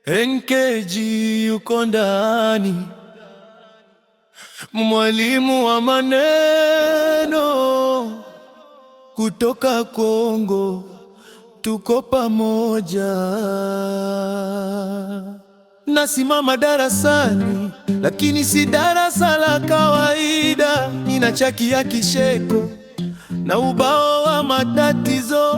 NKG yuko ndani, mwalimu wa maneno kutoka Kongo, tuko pamoja. Nasimama darasani, lakini si darasa la kawaida. Nina chaki ya kicheko na ubao wa matatizo.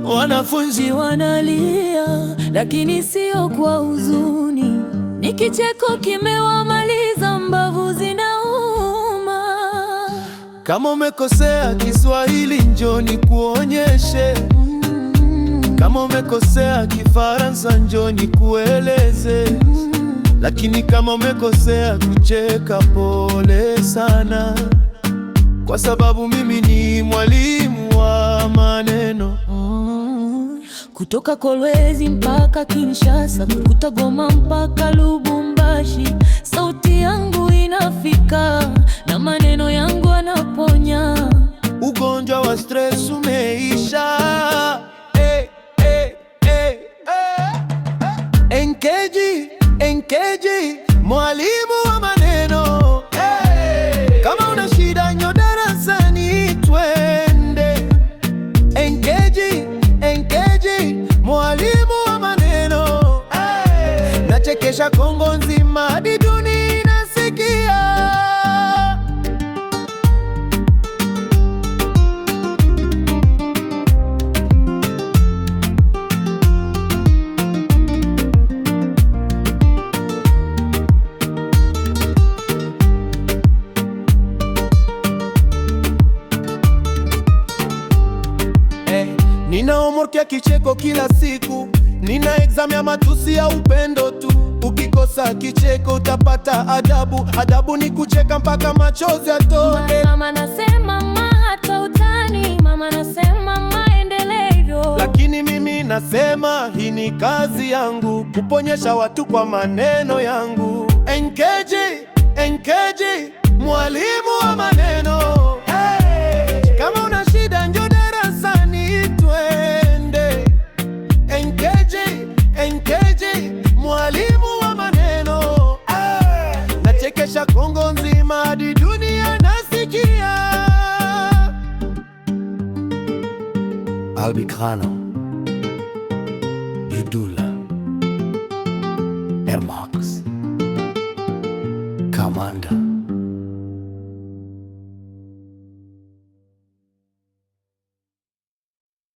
Wanafunzi wanalia, lakini sio kwa huzuni. Ni kicheko kimewamaliza, mbavu zinauma. Kama umekosea Kiswahili, njoo nikuonyeshe. Kama umekosea Kifaransa, njoo nikueleze. Lakini kama umekosea kucheka, pole sana, kwa sababu mimi ni mwalimu wa maneno. Kutoka Kolwezi mpaka Kinshasa, kutoka Goma mpaka Lubumbashi, sauti yangu inafika na maneno yangu anaponya. Ugonjwa wa stress umeisha. NKG, mwalimu wa maneno. Kama una shida njoo darasani twende. NKG, mwalimu wa maneno. Nachekesha Kongo nzima, hadi dunia inasikia. Nina homework ya kicheko kila siku, nina exam ya matusi ya upendo tu. Ukikosa kicheko utapata adabu. Adabu ni kucheka mpaka machozi yatoke. Mama nasema hata utani, mama nasema endelee hivyo. Lakini mimi nasema hii ni kazi yangu, kuponyesha watu kwa maneno yangu. NKG, mwalimu wa maneno. Kama una shida njoo darasani twende. NKG, mwalimu wa maneno. Nachekesha Kongo nzima, hadi dunia nasikia. Albicrano, Yudula, Ermax, Kamanda.